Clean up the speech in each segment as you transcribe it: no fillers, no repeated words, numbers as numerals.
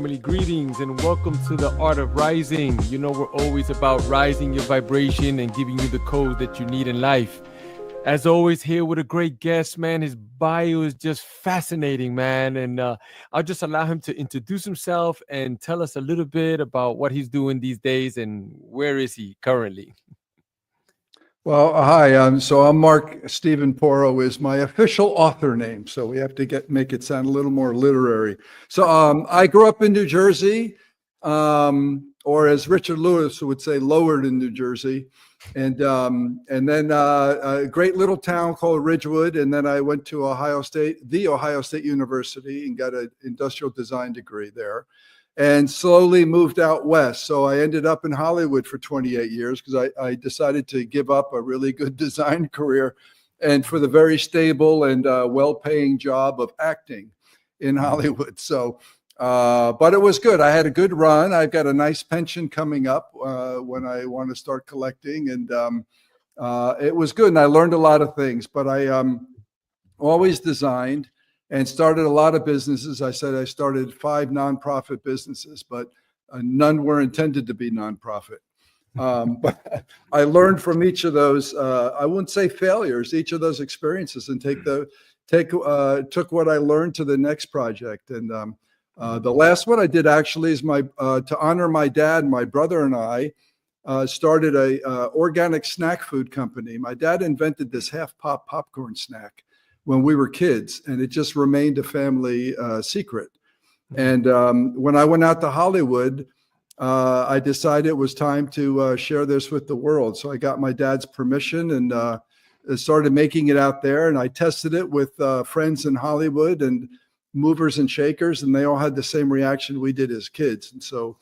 family. Greetings and welcome to the Art of Rising. You know, we're always about rising your vibration and giving you the code that you need in life. As always, here with a great guest, man. His bio is just fascinating, man. And I'll just allow him to introduce himself and tell us a little bit about what he's doing these days and where is he currently. Well, hi. I'm Mark. Steven Porro is my official author name, so we have to make it sound a little more literary. I grew up in New Jersey, or as Richard Lewis would say, lowered in New Jersey, and then a great little town called Ridgewood, and then I went to the Ohio State University, and got an industrial design degree there. And slowly moved out west. So I ended up in Hollywood for 28 years because I decided to give up a really good design career and for the very stable and well-paying job of acting in Hollywood. But it was good. I had a good run. I've got a nice pension coming up when I want to start collecting. And it was good. And I learned a lot of things, but I always designed and started a lot of businesses. I said I started 5 nonprofit businesses, but none were intended to be nonprofit. But I learned from each of those, I wouldn't say failures, each of those experiences, and took what I learned to the next project. And the last one I did actually is to honor my dad. My brother and I started a organic snack food company. My dad invented this half pop popcorn snack when we were kids, and it just remained a family secret. And when I went out to Hollywood, I decided it was time to share this with the world. So I got my dad's permission and started making it out there. And I tested it with friends in Hollywood and movers and shakers, and they all had the same reaction we did as kids. And so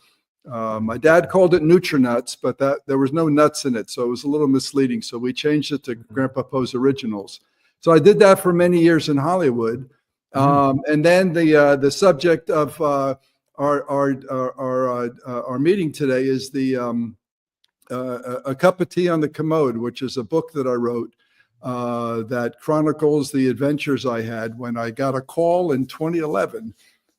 my dad called it Nutrinuts, but there was no nuts in it, so it was a little misleading. So we changed it to Grandpa Poe's Originals. So I did that for many years in Hollywood, and then the subject of our meeting today is A Cup of Tea on the Commode, which is a book that I wrote that chronicles the adventures I had when I got a call in 2011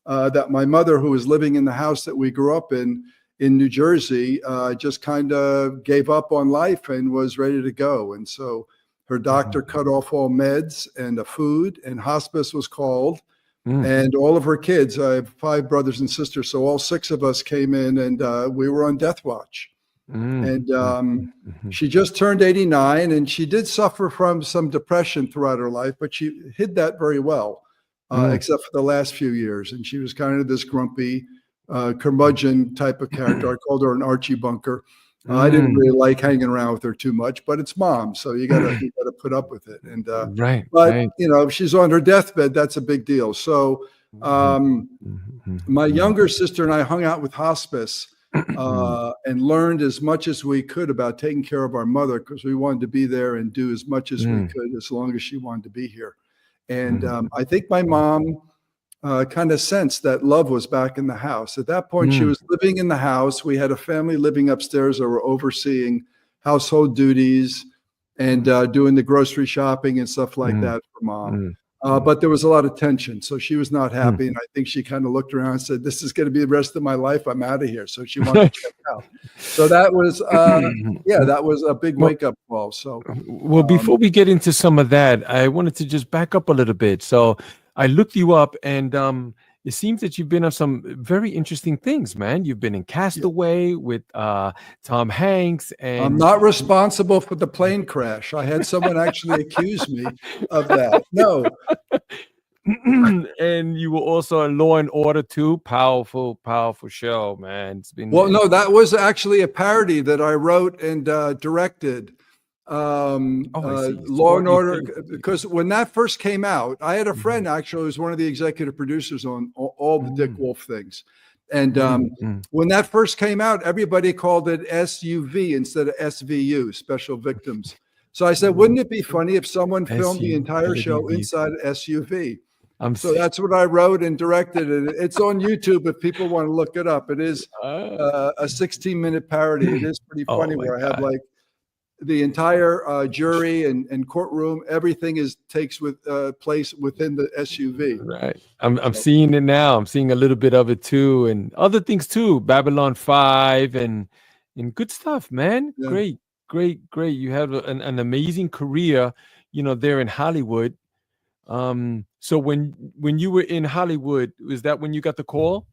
that my mother, who was living in the house that we grew up in New Jersey, just kind of gave up on life and was ready to go, and so her doctor cut off all meds and food, and hospice was called. And all of her kids, I have 5 brothers and sisters, so all 6 of us came in, and we were on death watch. And she just turned 89, and she did suffer from some depression throughout her life, but she hid that very well, except for the last few years. And she was kind of this grumpy, curmudgeon type of character. I called her an Archie Bunker. I didn't really like hanging around with her too much, but it's mom, so you gotta put up with it. And but you know, if she's on her deathbed, that's a big deal. So my younger sister and I hung out with hospice and learned as much as we could about taking care of our mother, because we wanted to be there and do as much as we could as long as she wanted to be here. And I think my mom kind of sensed that love was back in the house. At that point, she was living in the house. We had a family living upstairs that were overseeing household duties and doing the grocery shopping and stuff like that for mom. But there was a lot of tension, so she was not happy. And I think she kind of looked around and said, "This is going to be the rest of my life. I'm out of here." So she wanted to check out. So that was, that was a big wake-up call. So, well, before we get into some of that, I wanted to just back up a little bit. So I looked you up, and it seems that you've been on some very interesting things, man. You've been in Castaway with Tom Hanks, and I'm not responsible for the plane crash. I had someone actually accuse me of that. No. And you were also in Law and Order 2. Powerful show, man. It's been no, that was actually a parody that I wrote and directed. Law and Order, because when that first came out, I had a friend actually who was one of the executive producers on all the Dick Wolf things. And when that first came out, everybody called it SUV instead of SVU, Special Victims. So I said, wouldn't it be funny if someone filmed the entire show inside an SUV? So that's what I wrote and directed, and it's on YouTube if people want to look it up. It is a 16-minute parody. It is pretty funny where I have like the entire jury and courtroom, everything takes place within the SUV. Right. I'm seeing it now. I'm seeing a little bit of it too, and other things too. Babylon 5 and good stuff, man. Yeah. Great, great, great. You have an amazing career, there in Hollywood. So when you were in Hollywood, was that when you got the call?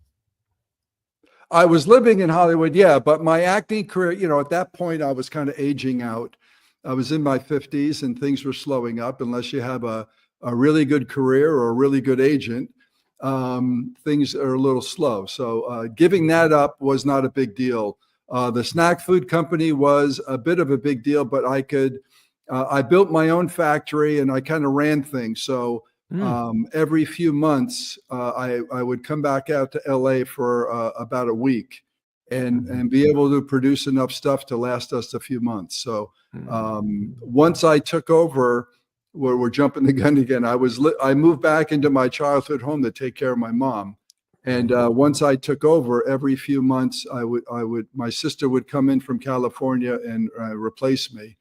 I was living in Hollywood, yeah, but my acting career, at that point I was kind of aging out. I was in my 50s and things were slowing up. Unless you have a really good career or a really good agent, things are a little slow. So giving that up was not a big deal. The snack food company was a bit of a big deal, but I built my own factory and I kind of ran things. So every few months, I would come back out to LA for about a week and be able to produce enough stuff to last us a few months. So once I took over, we're jumping the gun again. I moved back into my childhood home to take care of my mom. And once I took over, every few months, my sister would come in from California and replace me,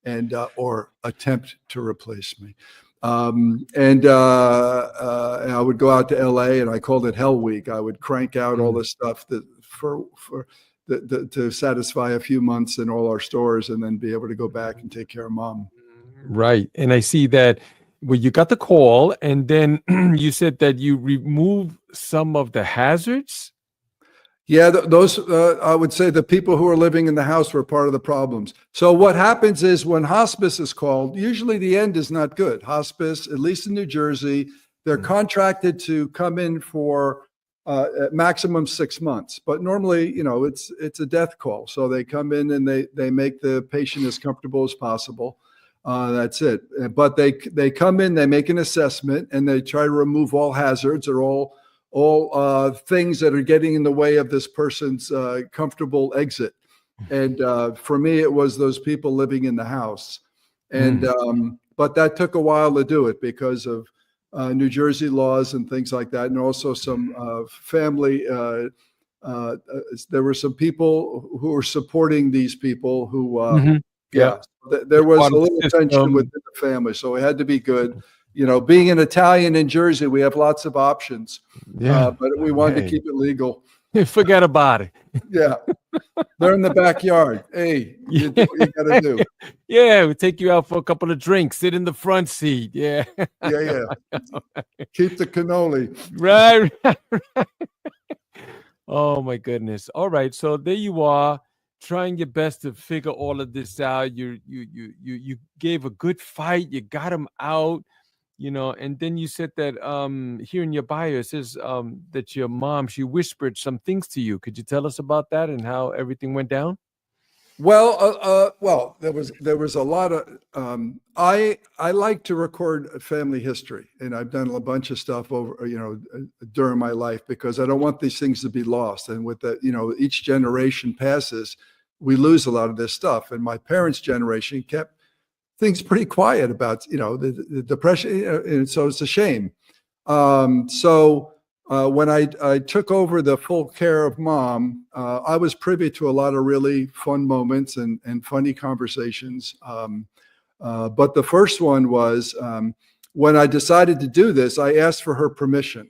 and or attempt to replace me. And I would go out to LA, and I called it Hell Week. I would crank out all this stuff to satisfy a few months in all our stores, and then be able to go back and take care of mom. Right. And I see that you got the call, and then you said that you remove some of the hazards. Yeah, those I would say the people who are living in the house were part of the problems. So what happens is when hospice is called, usually the end is not good. Hospice, at least in New Jersey, they're contracted to come in for at maximum 6 months. But normally, it's a death call. So they come in and they make the patient as comfortable as possible. That's it. But they come in, they make an assessment, and they try to remove all hazards or all things that are getting in the way of this person's comfortable exit. And for me, it was those people living in the house. And but that took a while to do it because of New Jersey laws and things like that, and also some family. There were some people who were supporting these people who, there was a little tension within the family, so it had to be good. Being an Italian in Jersey, we have lots of options. But we wanted to keep it legal. Forget about it. Yeah. They're in the backyard. Hey, you do what you got to do. Yeah, we take you out for a couple of drinks. Sit in the front seat. Yeah. Yeah. Keep the cannoli. Right. Oh, my goodness. All right. So there you are, trying your best to figure all of this out. You gave a good fight. You got him out. And then you said that here in your bio, it says that your mom, she whispered some things to you. Could you tell us about that and how everything went down? Well, there was a lot of I like to record family history, and I've done a bunch of stuff over during my life because I don't want these things to be lost. And with that, each generation passes, we lose a lot of this stuff. And my parents' generation kept things pretty quiet about the depression, and so it's a shame. So when I took over the full care of mom, I was privy to a lot of really fun moments and funny conversations. But the first one was when I decided to do this, I asked for her permission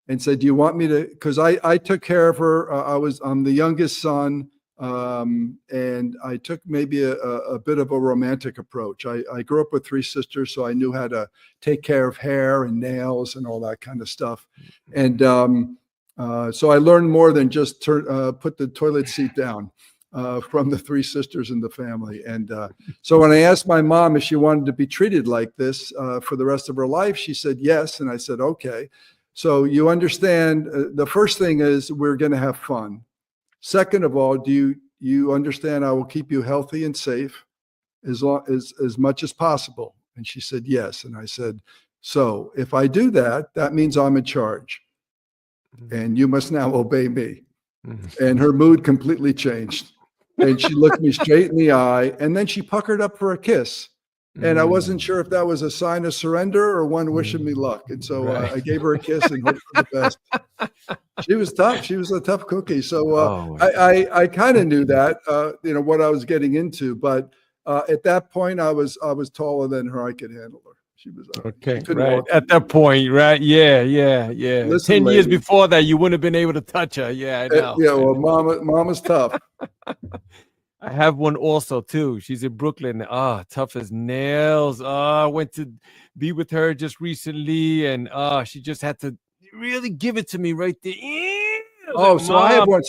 and said, "Do you want me to?" Because I took care of her. I'm the youngest son. And I took maybe a bit of a romantic approach. I grew up with 3 sisters, so I knew how to take care of hair and nails and all that kind of stuff. And so I learned more than just put the toilet seat down from the 3 sisters in the family. And so when I asked my mom if she wanted to be treated like this for the rest of her life, she said yes. And I said, okay. So you understand, the first thing is we're going to have fun. Second of all, do you understand I will keep you healthy and safe as much as possible? And she said, yes. And I said, so if I do that, that means I'm in charge and you must now obey me. And her mood completely changed. And she looked me straight in the eye, and then she puckered up for a kiss. And I wasn't sure if that was a sign of surrender or one wishing me luck. And so I gave her a kiss and hoped for the best. She was tough. She was a tough cookie. So I kind of knew that, what I was getting into. But At that point, I was taller than her. I could handle her. She was Okay, she couldn't right. walk. At that point, right? Yeah, yeah, yeah. Listen, 10 years lady. before that, you wouldn't have been able to touch her. Yeah, I know. Yeah, well, mama's tough. I have one also too. She's in Brooklyn. Ah, tough as nails. I went to be with her just recently, and she just had to really give it to me right there. I was Oh, like, so I have Mom. one.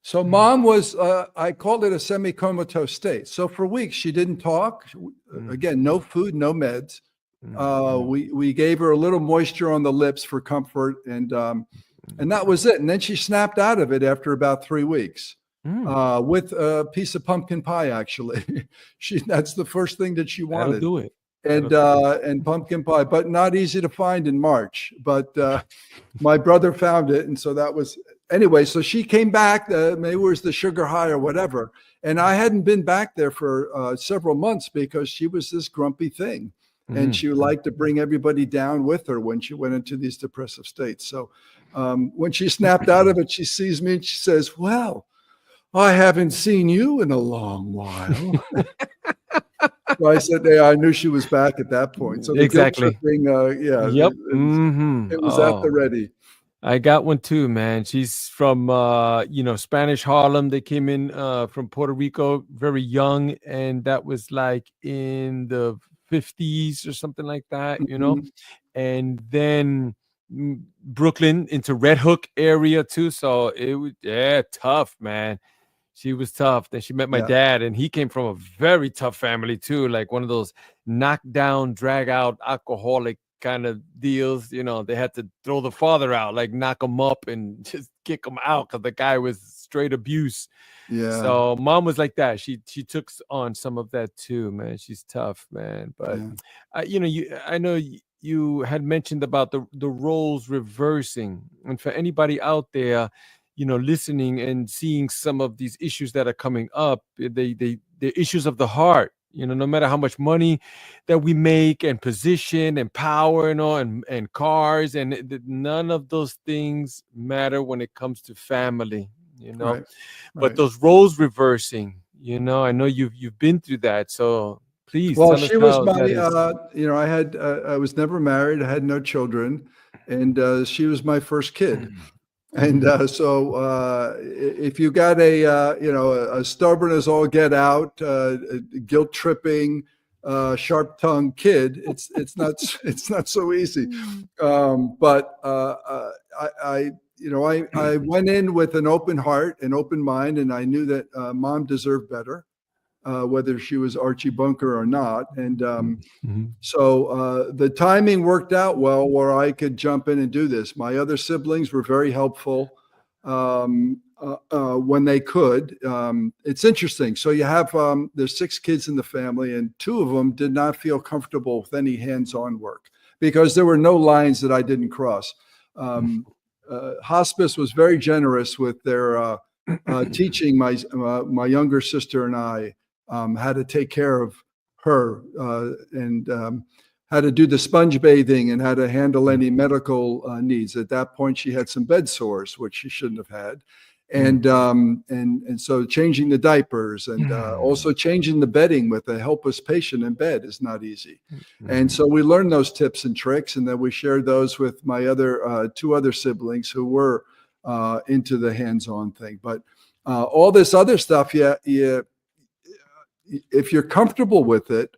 So mom was, I called it a semi-comatose state. So for weeks, she didn't talk. Again, no food, no meds. We gave her a little moisture on the lips for comfort, and that was it. And then she snapped out of it after about 3 weeks with a piece of pumpkin pie. Actually, that's the first thing that she That'll wanted. do it. And pumpkin pie, but not easy to find in March. But my brother found it, and so that was anyway. So she came back. Maybe it was the sugar high or whatever. And I hadn't been back there for several months because she was this grumpy thing, and she would like to bring everybody down with her when she went into these depressive states. So when she snapped out of it, she sees me and she says, "Well, I haven't seen you in a long while." So I said, "Yeah, I knew she was back at that point." So the guilt Exactly. tripping, yeah, Yep. it was at the ready. I got one too, man. She's from Spanish Harlem. They came in from Puerto Rico very young, and that was like in the 50s or something like that, And then Brooklyn into Red Hook area too. So it was tough, man. She was tough. Then she met my Yeah. dad, and he came from a very tough family too, like one of those knockdown, drag out, alcoholic kind of deals. They had to throw the father out, like knock him up and just kick him out because the guy was straight abuse. Yeah. So mom was like that. She took on some of that too, man. She's tough, man. But I know you had mentioned about the roles reversing, and for anybody out there listening and seeing some of these issues that are coming up, the issues of the heart, no matter how much money that we make and position and power and cars, and none of those things matter when it comes to family, Right. but those roles reversing, I know you've been through that. So please Well, tell us she was how my, that is. I was never married. I had no children, and she was my first kid. And if you got a stubborn as all get out, guilt tripping, sharp tongued kid, it's not so easy. But I went in with an open heart, an open mind, and I knew that mom deserved better, whether she was Archie Bunker or not. And so the timing worked out well where I could jump in and do this. My other siblings were very helpful when they could. It's interesting. So you have, there's 6 kids in the family, and 2 of them did not feel comfortable with any hands-on work because there were no lines that I didn't cross. Hospice was very generous with their teaching my younger sister and I how to take care of her and how to do the sponge bathing and how to handle any medical needs. At that point, she had some bed sores, which she shouldn't have had. And so changing the diapers and also changing the bedding with a helpless patient in bed is not easy. And so we learned those tips and tricks, and then we shared those with my other 2 other siblings who were into the hands-on thing. But all this other stuff, if you're comfortable with it,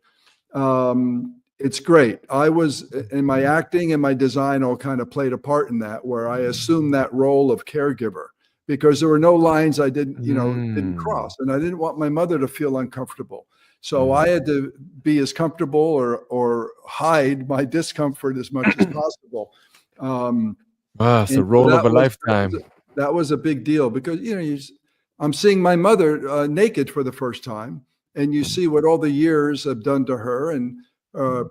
it's great. I was in my acting and my design all kind of played a part in that, where I assumed that role of caregiver because there were no lines I didn't cross, and I didn't want my mother to feel uncomfortable. So I had to be as comfortable or hide my discomfort as much as possible. It's the role of a lifetime. That was a big deal because I'm seeing my mother naked for the first time, and you see what all the years have done to her and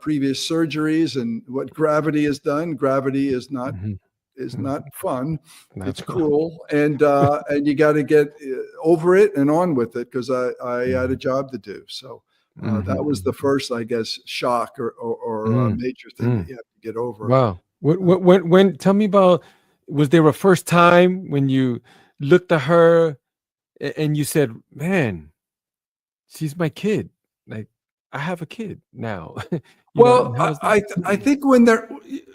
previous surgeries and what gravity has done. Gravity is not fun. It's cruel, and you got to get over it and on with it because I had a job to do. So that was the first, I guess, shock or major thing that you have to get over. Wow. When tell me about, was there a first time when you looked at her and you said, man, she's my kid. Like I have a kid now. Well, And how was that? I think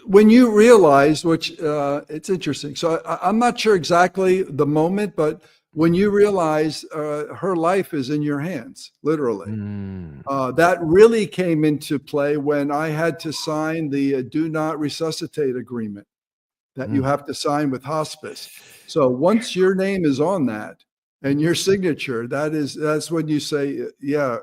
when you realize, which it's interesting. So I'm not sure exactly the moment, but when you realize her life is in your hands, literally. Mm, That really came into play when I had to sign the do not resuscitate agreement that you mm. have to sign with hospice. So once your name is on that and your signature, that's when you say, yeah,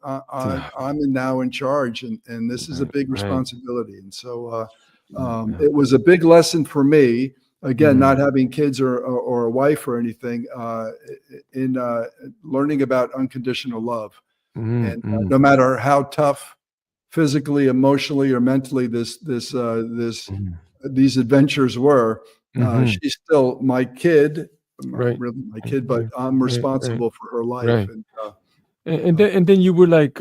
I'm now in charge, and this is a Right, big right. responsibility. And so Yeah. it was a big lesson for me. Again, not Mm, having kids or a wife or anything, in learning about unconditional love, mm, and mm, no matter how tough physically, emotionally, or mentally mm. these adventures were, Mhm. she's still my kid, not Right. really my Right, kid, but I'm right, right, responsible for her life. right. And And then you were like,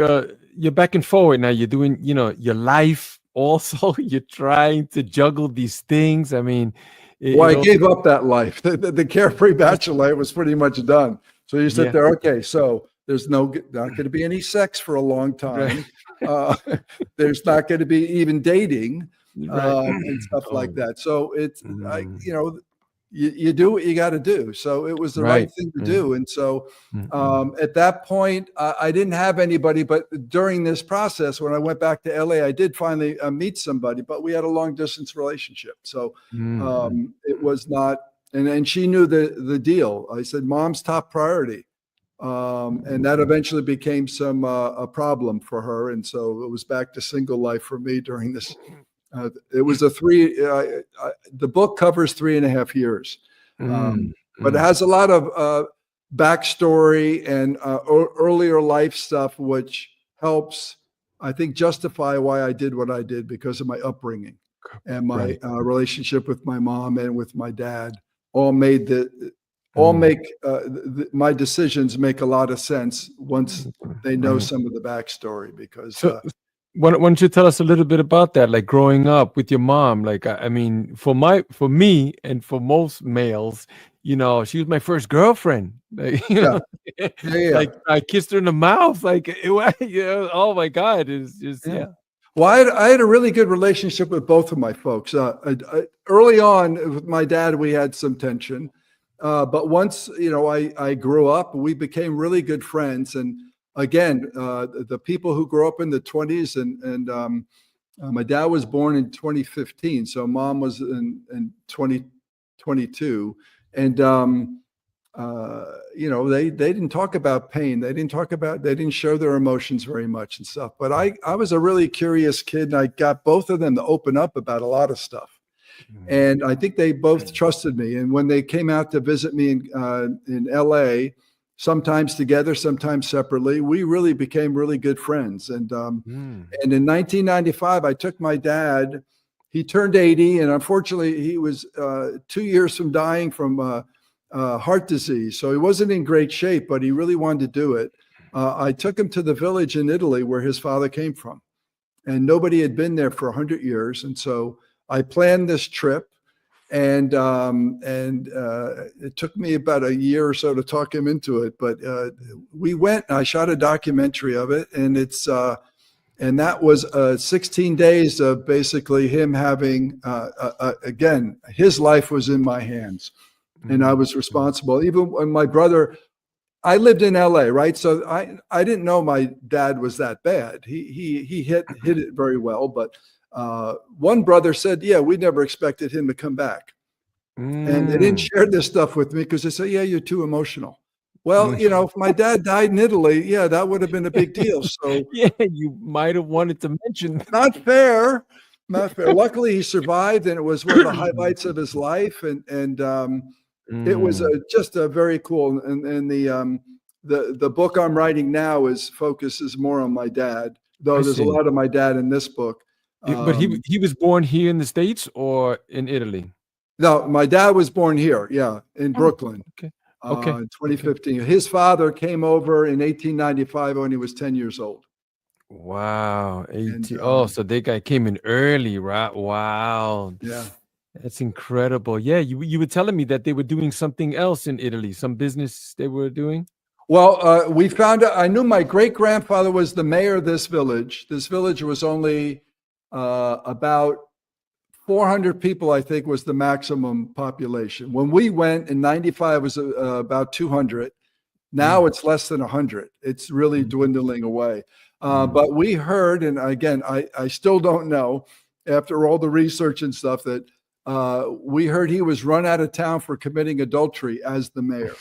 you're back and forward now. You're doing, your life also. You're trying to juggle these things. I mean, well, it I all. gave up that life. The carefree bachelor life was pretty much done. So you sit Yeah. there, okay, so there's not going to be any sex for a long Right. time. Uh, there's not going to be even dating, Right. and stuff like Oh. that. So it's, Mm. you do what you got to do. So it was the right Right. thing to Right. do. And so Mm-mm. at that point, I didn't have anybody. But during this process, when I went back to LA, I did finally meet somebody, but we had a long distance relationship. So Mm-mm. it was not, and she knew the deal. I said, Mom's top priority. And that eventually became a problem for her. And so it was back to single life for me during this. It was the book covers 3.5 years, Mm, um, but it mm. has a lot of backstory and earlier life stuff, which helps, I think, justify why I did what I did because of my upbringing and my Right. relationship with my mom and with my dad. All made the all Mm. make my decisions make a lot of sense once they know Right. some of the backstory because So why don't you tell us a little bit about that, like growing up with your mom? Like, I mean, for me and for most males, she was my first girlfriend. Like, yeah, yeah, yeah, like I kissed her in the mouth. Like, oh my God, it's just, yeah. yeah. Well, I had a really good relationship with both of my folks. Early on with my dad, we had some tension, but once I grew up, we became really good friends. And again, the people who grew up in the 20s my dad was born in 2015, so mom was in 2022, and they didn't talk about pain. They didn't show their emotions very much and stuff. But I was a really curious kid, and I got both of them to open up about a lot of stuff. Mm. And I think they both trusted me. And when they came out to visit me in LA, sometimes together, sometimes separately, we really became really good friends. Mm. And in 1995, I took my dad. He turned 80, and unfortunately, he was 2 years from dying from heart disease. So he wasn't in great shape, but he really wanted to do it. I took him to the village in Italy where his father came from, and nobody had been there for 100 years. And so I planned this trip, and it took me about a year or so to talk him into it. But we went. I shot a documentary of it, and that was 16 days of basically him having, again, his life was in my hands, and I Mm. was responsible. Even when my brother, I lived in LA, right? So I didn't know my dad was that bad. He hit it very well, but one brother said, "Yeah, we never expected him to come back," and they didn't Mm. share this stuff with me because they said, "Yeah, you're too emotional." Well, Mm. if my dad died in Italy, yeah, that would have been a big deal. So Yeah, you might have wanted to mention. not fair. Not fair. Luckily, he survived, and it was one of the highlights of his life. And it was Mm. just a very cool. And the book I'm writing now focuses more on my dad, I though there's a see. lot of my dad in this book. But he Um, he was born here in the States or in Italy? no, my dad was born here, yeah, in Oh, Brooklyn, okay. Okay. in Okay. 2015. His father came over in 1895 when he was 10 years old, Wow. and 80. Oh, so they guy came in early, right? Wow. yeah. That's incredible. Yeah, you were telling me that they were doing something else in Italy, some business they were doing. Well, we found out, I knew my great grandfather was the mayor of this village. This village was only about 400 people, I think, was the maximum population. When we went in 95, it was about 200. Now it's less than 100. It's really dwindling away. But we heard, and again, I still don't know, after all the research and stuff, that we heard he was run out of town for committing adultery as the mayor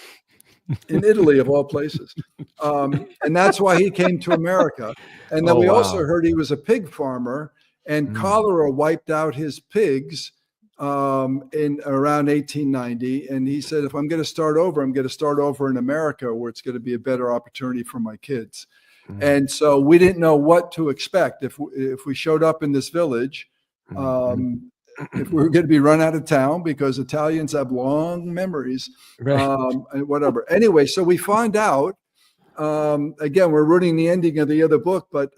in Italy, of all places. And that's why he came to America. And then we also heard he was a pig farmer, and cholera wiped out his pigs in around 1890. And he said, if I'm going to start over, I'm going to start over in America, where it's going to be a better opportunity for my kids. And so we didn't know what to expect if we showed up in this village, if we were going to be run out of town, because Italians have long memories, and whatever. Anyway, so we find out, again, we're ruining the ending of the other book, but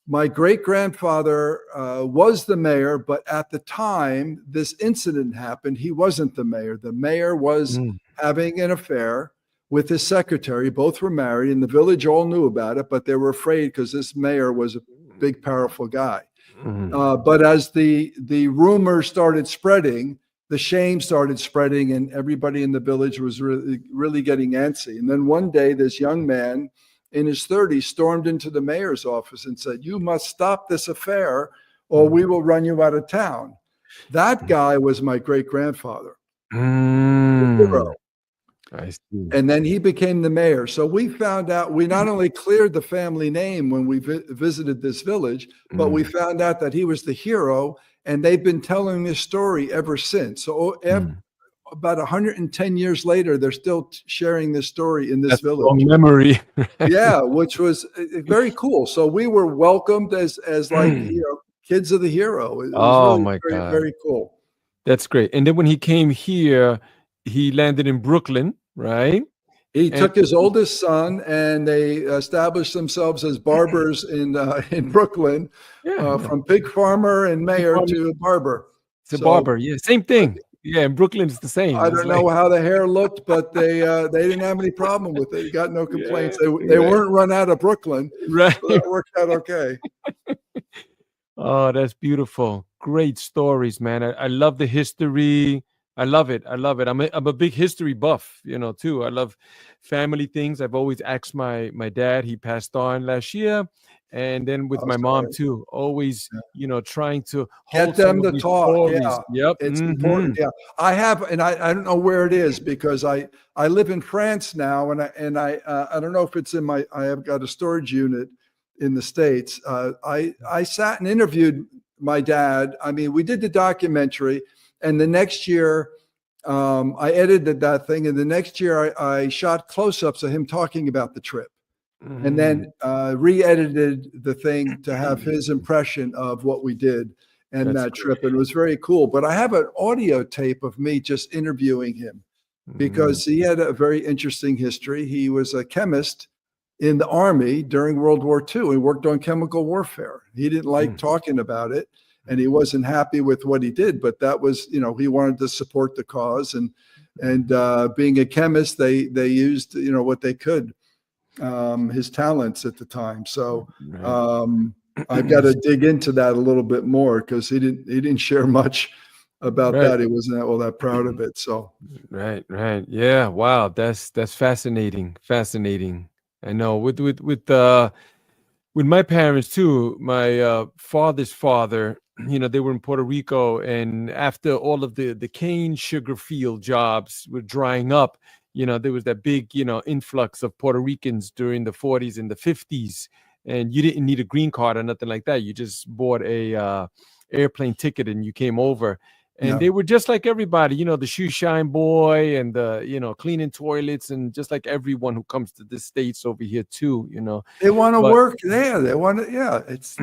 my great-grandfather was the mayor, but at the time this incident happened, he wasn't the mayor. The mayor was having an affair with his secretary. Both were married, and the village all knew about it, but they were afraid because this mayor was a big, powerful guy. But as the rumors started spreading, the shame started spreading, and everybody in the village was really getting antsy. And then one day, this young man in his 30s stormed into the mayor's office and said, "You must stop this affair, or we will run you out of town." That guy was my great-grandfather. I see. And then he became the mayor. So we found out, we not only cleared the family name when we visited this village, but we found out that he was the hero, and they've been telling this story ever since. So about 110 years later, they're still sharing this story in this village. Long memory. Yeah, which was very cool. So we were welcomed as like, kids of the hero. It was really very, very cool. That's great. And then when he came here, he landed in Brooklyn, right? He took his oldest son, and they established themselves as barbers in Brooklyn, from pig farmer and mayor to barber. Barber, yeah, same thing. Yeah, in Brooklyn it's the same. I don't know how the hair looked, but they didn't have any problem with it. Got no complaints. They weren't run out of Brooklyn. Right. So that worked out okay. Oh, that's beautiful. Great stories, man. I love the history. I love it. I love it. I'm a big history buff, too. I love family things. I've always asked my dad. He passed on last year. And then with my mom too, always, trying to get them to talk. Stories. Yeah. Yep. It's important. Yeah. I have, and I don't know where it is, because I live in France now, and I don't know if it's I have got a storage unit in the States. I sat and interviewed my dad. I mean, we did the documentary, and the next year, I edited that thing. And the next year I shot close-ups of him talking about the trip, and then re-edited the thing to have his impression of what we did and that trip. And it was very cool. But I have an audio tape of me just interviewing him, because he had a very interesting history. He was a chemist in the Army during World War II. He worked on chemical warfare. He didn't like talking about it, and he wasn't happy with what he did, but that was, he wanted to support the cause, and being a chemist, they used, what they could, his talents at the time. So I've got to dig into that a little bit more, because he didn't share much about that. He wasn't all that proud of it. So right. Yeah. Wow. That's fascinating. I know with my parents too, my father's father, they were in Puerto Rico, and after all of the cane sugar field jobs were drying up, there was that big, influx of Puerto Ricans during the 40s and the 50s, and you didn't need a green card or nothing like that. You just bought a airplane ticket and you came over. And they were just like everybody, the shoe shine boy, and the, cleaning toilets, and just like everyone who comes to the States over here too, They want to work there. They want to, it's,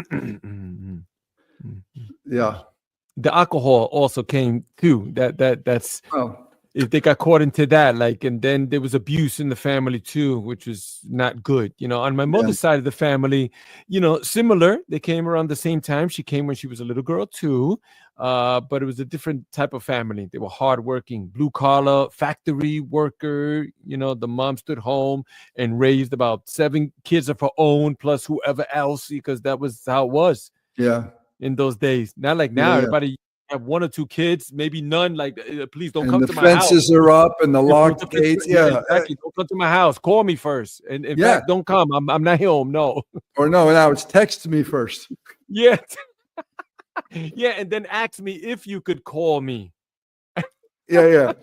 yeah. The alcohol also came too. That's if they got caught into that, like, and then there was abuse in the family too, which was not good. On my Yeah. mother's side of the family, similar. They came around the same time. She came when she was a little girl too, but it was a different type of family. They were hardworking, blue collar, factory worker. The mom stood home and raised about 7 kids of her own, plus whoever else, because that was how it was Yeah. in those days. Not like now, Yeah. Yeah. everybody have 1 or 2 kids, maybe none. Like, please don't And come the to my house. fences are up and the If it was locked a fence, gates. yeah, Yeah. exactly. Don't come to my house. Call me first. And in Yeah. fact, don't come. I'm not home. No. Or no, now it's text me first. Yeah. Yeah. And then ask me if you could call me. Yeah. Yeah.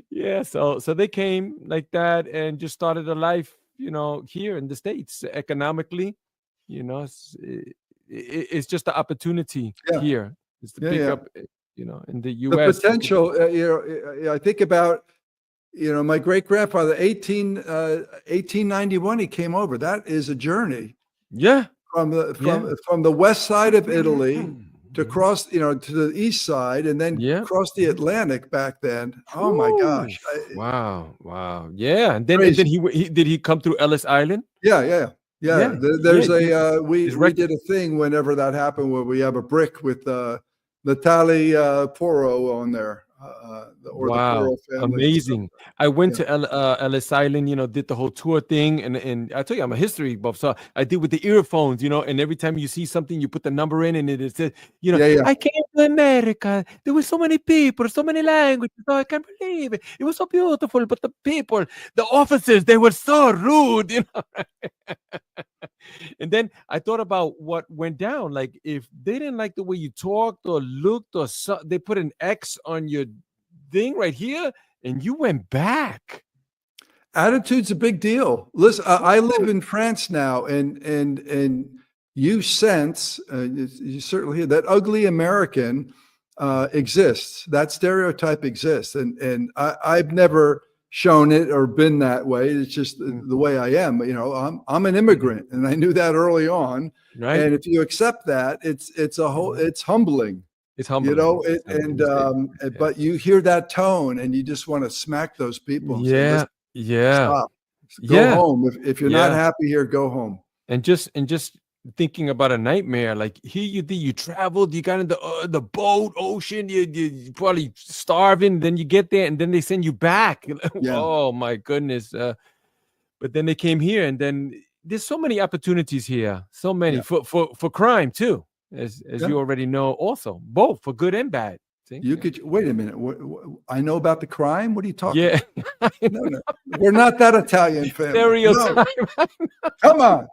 Yeah. So they came like that and just started a life, here in the States economically. It's just the opportunity Yeah. here. It's the Yeah. pick Yeah. up, in the The US. potential, I think about, my great grandfather, 1891, he came over. That is a journey Yeah. from the Yeah. from the west side of Italy to cross, to the east side, and then Yeah. cross the Atlantic back then. Oh my Woo. gosh, Wow. Yeah. And then crazy. he did he come through Ellis Island? Yeah, yeah, yeah. Yeah. There's Yeah. we His we record. did a thing whenever that happened where we have a brick with Natali Porro on there, or the Wow. Porro family and stuff. Amazing. I went Yeah, to Ellis Island, did the whole tour thing. And I tell you, I'm a history buff. So I did with the earphones, and every time you see something, you put the number in and it says, yeah, yeah. I came to America. There were so many people, so many languages. Oh, I can't believe it. It was so beautiful. But the people, the officers, they were so rude. And then I thought about what went down. Like, if they didn't like the way you talked or looked or they put an X on your thing right here and you went back. Attitude's a big deal. Listen, I live in France now, and you sense, you certainly hear that ugly American exists. That stereotype exists, and I've never shown it or been that way. It's just the way I am. I'm an immigrant, and I knew that early on. Right. And if you accept that, it's humbling. It's humbling. But you hear that tone, and you just want to smack those people. And say, Yeah. Yeah. stop. Go home. If you're not happy here, go home. And just thinking about a nightmare, like here you traveled, you got in the boat, ocean, you probably starving, then you get there and then they send you back. Yeah. Oh my goodness. But then they came here, and then there's so many opportunities here. So many for crime too, as you already know, also both for good and bad. You could wait a minute. I know about the crime. What are you talking about? Yeah. No, we're not that Italian family. Stereotype. No. Come on.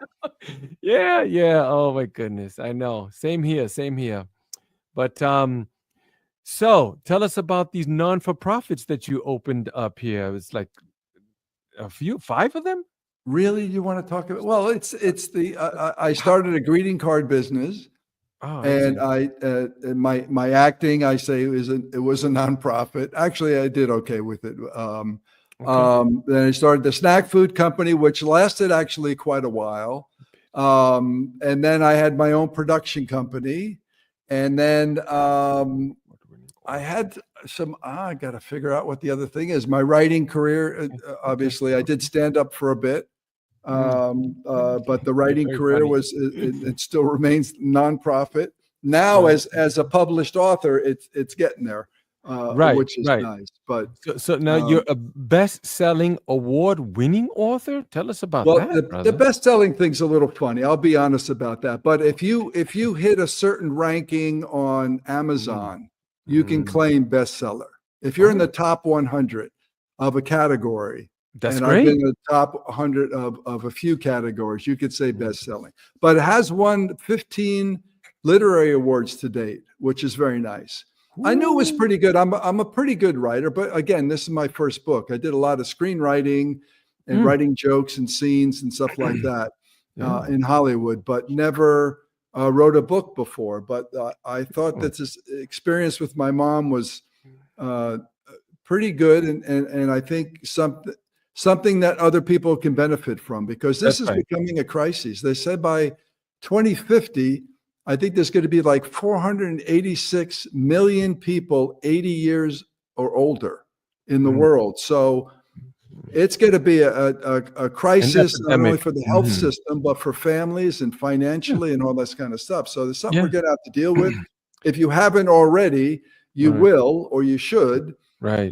Yeah. Oh my goodness. I know. Same here. But so tell us about these non-for-profits that you opened up here. It's like 5 of them? Really? You want to talk about? Well, it's I started a greeting card business. Oh, and my acting, I say it was a nonprofit. Actually, I did okay with it. Then I started the snack food company, which lasted actually quite a while. And then I had my own production company, and then I had some. I got to figure out what the other thing is. My writing career, obviously, I did stand up for a bit. But the writing career it still remains nonprofit. Now, as a published author, it's getting there, which is nice. But so now you're a best-selling, award-winning author. Tell us about that. The best-selling thing's a little funny. I'll be honest about that. But if you hit a certain ranking on Amazon, you can claim bestseller. If you're in the top 100 of a category. That's and great. I've been in the top 100 of a few categories. You could say best-selling, but it has won 15 literary awards to date, which is very nice. Ooh. I knew it was pretty good. I'm a pretty good writer, but again, this is my first book. I did a lot of screenwriting and writing jokes and scenes and stuff like that in Hollywood, but never wrote a book before. But I thought that this experience with my mom was pretty good, and I think something that other people can benefit from, because this is becoming a crisis. They said by 2050, I think there's going to be like 486 million people 80 years or older in the Mm. world. So it's going to be a crisis, not only epidemic. for the health Mhm. system, but for families and Yeah. financially and all this kind of stuff. So there's something Yeah. we're going to have to deal with. If you haven't already, you Right. will, or you should, Right.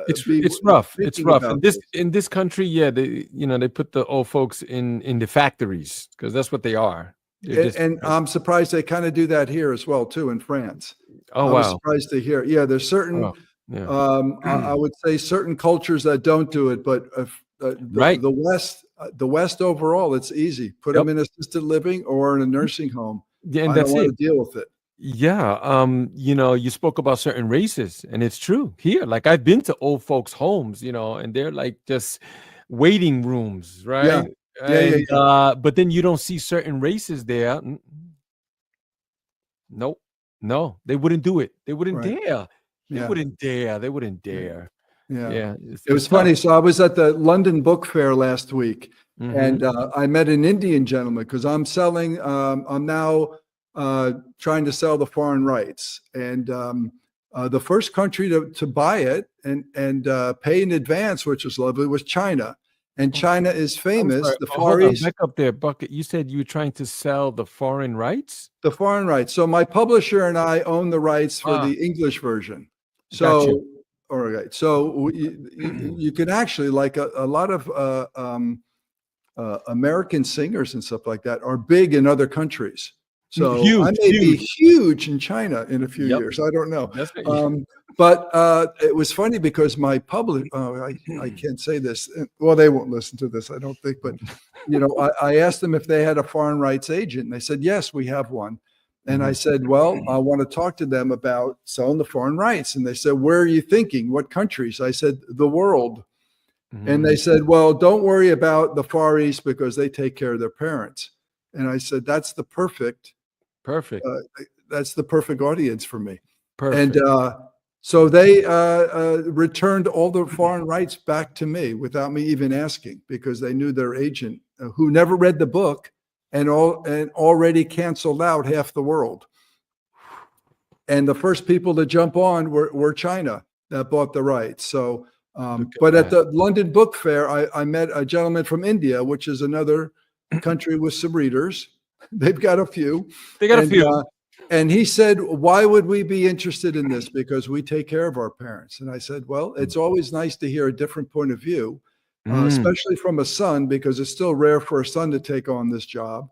It's be rough. It's thinking rough. about In this this. in this country, yeah, they put the old folks in the factories because that's what they are. They're just And I'm surprised they kind of do that here as well, too, in France. oh I was wow. surprised to hear. Yeah, there's certain, Oh, yeah. I would say certain cultures that don't do it, but Right. the West overall, it's easy. Put Yep. them in assisted living or in a nursing home. Yeah, and I don't that's want it. to deal with it. Yeah. You spoke about certain races, and it's true here. Like I've been to old folks' homes, and they're like just waiting rooms, Yeah, right? yeah, yeah, And yeah. but then you don't see certain races there. Nope. No, they wouldn't do it. They wouldn't Right. dare. They Yeah, wouldn't dare. They wouldn't yeah, dare. yeah. Yeah, it's, It it's was tough. funny. So I was at the London Book Fair last week, Hmm. and I met an Indian gentleman because I'm selling. I'm now trying to sell the foreign rights, and the first country to buy it and pay in advance, which was lovely, was China. And Oh, China is I'm famous. sorry. The Oh, Far hold on. East, Back up there, Bucket. You said you were trying to sell the foreign rights? the foreign rights. So my publisher and I own the rights for Ah, the English version. got you. So, all right. So you can actually, like a lot of American singers and stuff like that are big in other countries. So I Huge, may be huge. huge in China in a few Yep. years. I don't know. That's right. But it was funny because my public, I can't say this. Well, they won't listen to this, I don't think. But, I asked them if they had a foreign rights agent. And they said, yes, we have one. And I Mhm. said, well, I want to talk to them about selling the foreign rights. And they said, where are you thinking? What countries? I said, the world. And they Mhm. said, well, don't worry about the Far East because they take care of their parents. And I said, Perfect. that's the perfect audience for me. And Perfect. so they returned all the foreign rights back to me without me even asking because they knew their agent who never read the book and already canceled out half the world. And the first people to jump on were China that bought the rights. So, Look at but at that. the London Book Fair, I met a gentleman from India, which is another country with some readers. They've got a few, They got a and few. he said, "Why would we be interested in this? Because we take care of our parents." And I said, "Well, it's always nice to hear a different point of view, Mm. especially from a son, because it's still rare for a son to take on this job."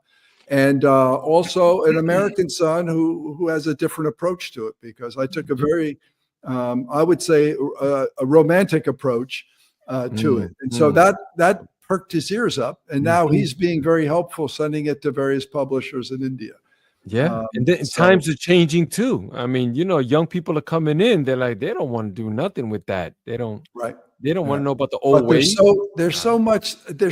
And also an American son who has a different approach to it, because I took a very, I would say, a romantic approach to it, Mm. and so Mm. that perked his ears up, and now Mhm. he's being very helpful, sending it to various publishers in India. Yeah, and then So times are changing too. I mean, young people are coming in. They're like, they don't want to do nothing with that. They don't. right, They don't want yeah. to know about the old But ways. there's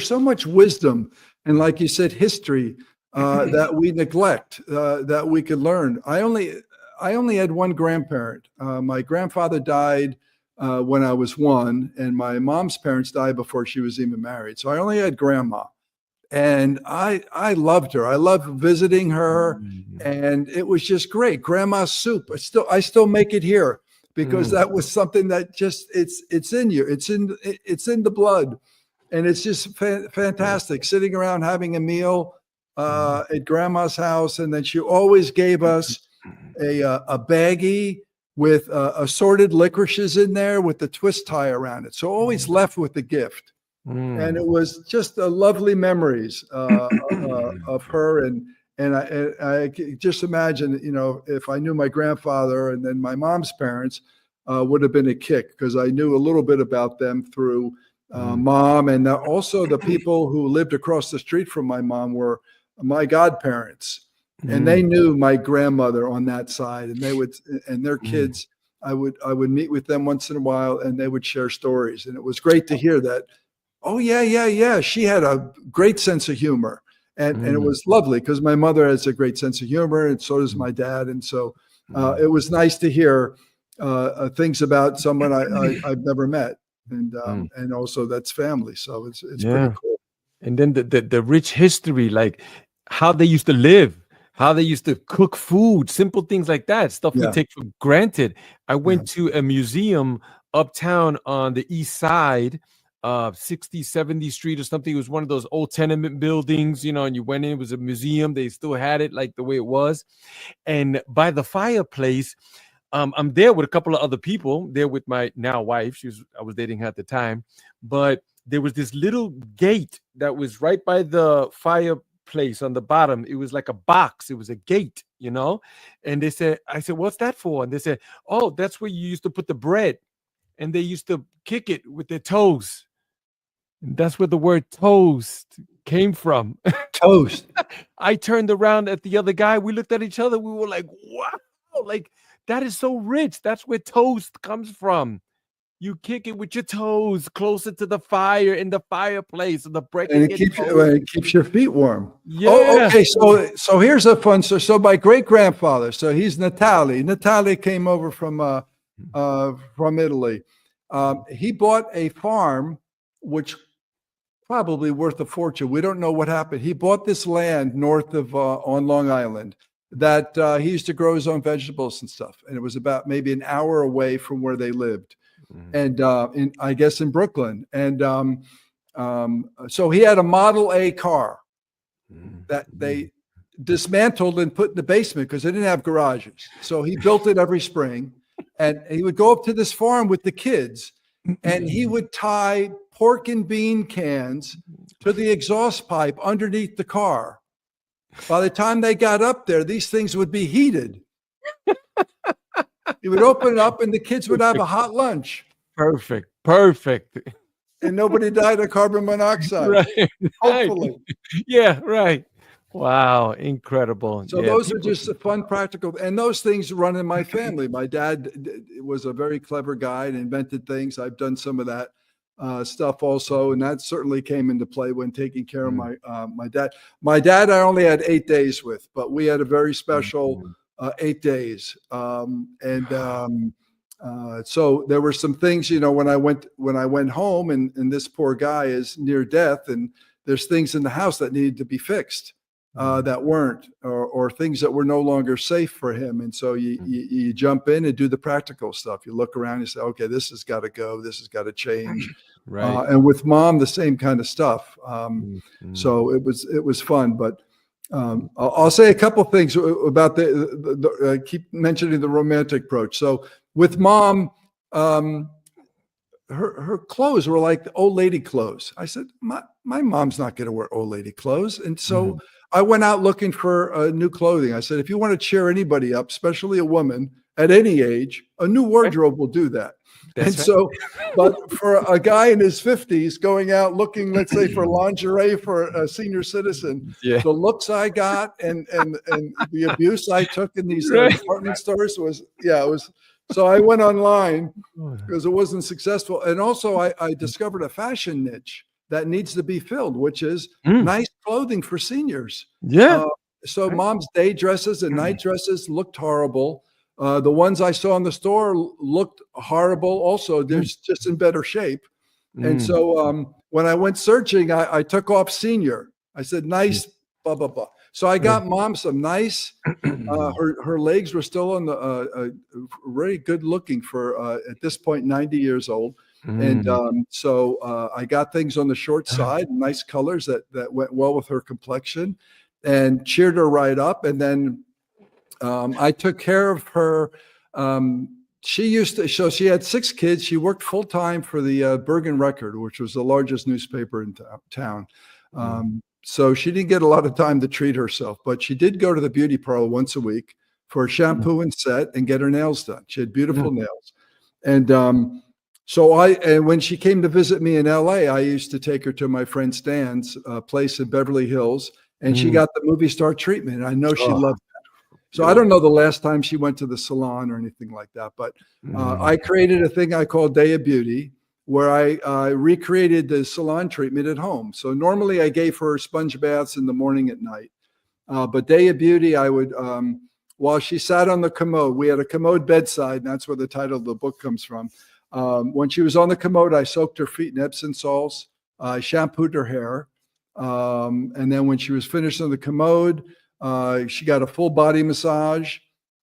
so much wisdom, and like you said, history that we neglect, that we could learn. I only had one grandparent. My grandfather died when I was one, and my mom's parents died before she was even married. So I only had grandma, and I loved her. I loved visiting her, Mm. and it was just great. Grandma's soup. I still make it here because Mm. that was something that just it's in you. It's in the blood, and it's just fantastic sitting around having a meal Mm. at grandma's house. And then she always gave us a baggie with assorted licorices in there with the twist tie around it. So always left with the gift. And Mm. it was just a lovely memories of her. And I just imagine, if I knew my grandfather and then my mom's parents would have been a kick, because I knew a little bit about them through Mm. mom. And also the people who lived across the street from my mom were my godparents. And they Mm. knew my grandmother on that side, and and their Mm. kids. I would meet with them once in a while, and they would share stories. And it was great to hear that. Oh, yeah, yeah, yeah. She had a great sense of humor. And it Mm. was lovely because my mother has a great sense of humor, and so does Mm. my dad. And so Mm. it was nice to hear things about someone I've never met. Mm. And also that's family. So it's pretty Yeah. cool. And then the rich history, like how they used to live, how they used to cook food, simple things like that, stuff we Yeah. take for granted. I Yeah. went to a museum uptown on the east side, 60, 70th Street or something. It was one of those old tenement buildings, and you went in, it was a museum. They still had it like the way it was. And by the fireplace, I'm there with a couple of other people, there with my now wife. I was dating her at the time, but there was this little gate that was right by the fireplace on the bottom. It was like a box. It was a gate, and I said, what's that for? And they said, oh, that's where you used to put the bread, and they used to kick it with their toes. And that's where the word toast came from. Toast. I turned around at the other guy. We looked at each other. We were like, wow, like that is so rich. That's where toast comes from. You kick it with your toes closer to the fire in the fireplace, and the bread And can it keeps your feet warm. Yeah. Oh, okay. So here's a fun story. So my great grandfather, so he's Natali. Natali came over from Italy. He bought a farm, which probably worth a fortune. We don't know what happened. He bought this land north of on Long Island that he used to grow his own vegetables and stuff, and it was about maybe an hour away from where they lived. And I guess in Brooklyn. And so he had a Model A car that they dismantled and put in the basement because they didn't have garages. So he built it every spring, and he would go up to this farm with the kids, and he would tie pork and bean cans to the exhaust pipe underneath the car. By the time they got up there, these things would be heated. He would open it up and the kids would have a hot lunch. Perfect. And nobody died of carbon monoxide. Right. Hopefully. Yeah, right. Wow, incredible. So those are just fun, practical, and those things run in my family. My dad was a very clever guy and invented things. I've done some of that stuff also, and that certainly came into play when taking care of my dad. My dad I only had 8 days with, but we had a very special 8 days. So there were some things, when I went home and this poor guy is near death, and there's things in the house that needed to be fixed that weren't, or things that were no longer safe for him. And so you jump in and do the practical stuff. You look around and say, okay, this has got to go. This has got to change. Right. And with mom, the same kind of stuff. So it was fun, but I'll say a couple things about the keep mentioning the romantic approach. So with mom, her clothes were like the old lady clothes. I said, my mom's not going to wear old lady clothes. And so I went out looking for new clothing. I said, if you want to cheer anybody up, especially a woman at any age, a new wardrobe will do that. So, but for a guy in his 50s going out looking, let's say, for lingerie for a senior citizen, the looks I got and the abuse I took in these department stores was. So I went online because it wasn't successful. And also I discovered a fashion niche that needs to be filled, which is nice clothing for seniors. So mom's day dresses and night dresses looked horrible. The ones I saw in the store looked horrible. Also, they're just in better shape. And so when I went searching, I took off senior. I said, nice, blah, blah, blah. So I got mom some nice, her legs were still on the very good looking for, at this point, 90 years old. And so I got things on the short side, nice colors that went well with her complexion and cheered her right up. And then I took care of her. She had 6 kids. She worked full time for the Bergen Record, which was the largest newspaper in town. So she didn't get a lot of time to treat herself, but she did go to the beauty parlor once a week for a shampoo and set and get her nails done. She had beautiful nails. And and when she came to visit me in LA, I used to take her to my friend Stan's place in Beverly Hills, and she got the movie star treatment. And I know she loved it. So I don't know the last time she went to the salon or anything like that, but I created a thing I call Day of Beauty, where I recreated the salon treatment at home. So normally I gave her sponge baths in the morning at night. But Day of Beauty, I would, while she sat on the commode, we had a commode bedside, and that's where the title of the book comes from. When she was on the commode, I soaked her feet in Epsom salts. I shampooed her hair. And then when she was finished on the commode, She got a full body massage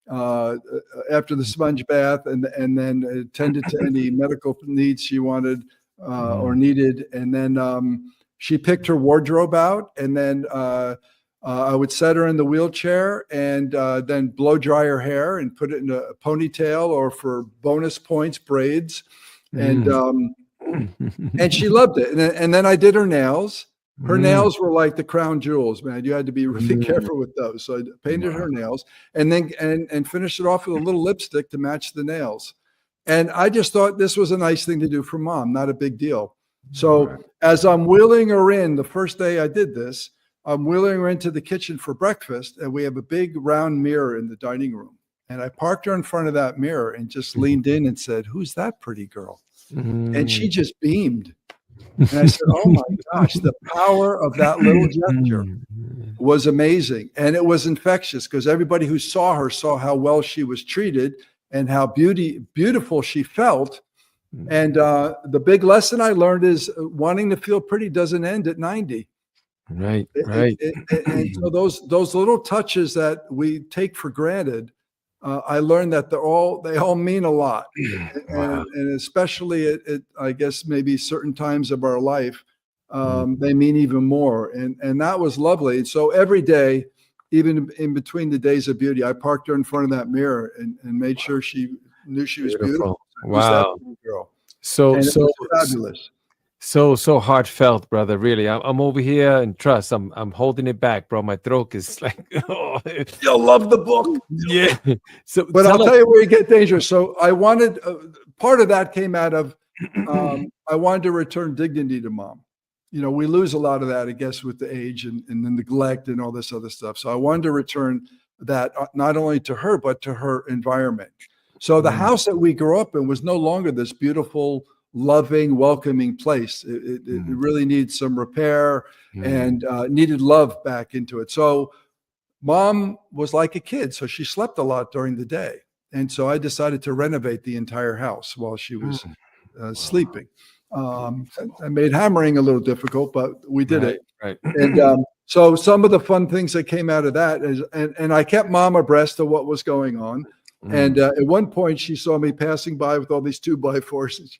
uh, after the sponge bath, and then attended to any medical needs she wanted or needed. And then she picked her wardrobe out, and then I would set her in the wheelchair and then blow dry her hair and put it in a ponytail, or for bonus points, braids. And and she loved it. And then I did her nails. Her nails were like the crown jewels, man. You had to be really careful with those. So I painted her nails and then and finished it off with a little lipstick to match the nails. And I just thought this was a nice thing to do for mom, not a big deal. So as I'm wheeling her in, the first day I did this, I'm wheeling her into the kitchen for breakfast, and we have a big round mirror in the dining room. And I parked her in front of that mirror and just leaned in and said, "Who's that pretty girl?" And she just beamed. And I said, "Oh my gosh, the power of that little gesture was amazing." And it was infectious, because everybody who saw her saw how well she was treated and how beautiful she felt. And the big lesson I learned is wanting to feel pretty doesn't end at 90. Right. And so those little touches that we take for granted, I learned that they all mean a lot, and especially at I guess maybe certain times of our life, they mean even more. And that was lovely. And so every day, even in between the days of beauty, I parked her in front of that mirror and made sure she knew she was beautiful. Wow. Girl. So fabulous. So heartfelt, brother. Really, I'm over here, and trust, I'm holding it back, bro. My throat is like, oh. You'll love the book. Yeah. So, but I'll tell you where you get dangerous. So I wanted part of that came out of I wanted to return dignity to mom. You know, we lose a lot of that, I guess, with the age and the neglect and all this other stuff. So I wanted to return that not only to her, but to her environment. So the house that we grew up in was no longer this beautiful, loving, welcoming place. It really needs some repair and needed love back into it. So mom was like a kid, so she slept a lot during the day. And so I decided to renovate the entire house while she was sleeping. I made hammering a little difficult, but we did it. Right. And so some of the fun things that came out of that is, and I kept mom abreast of what was going on. And at one point she saw me passing by with all these 2x4s.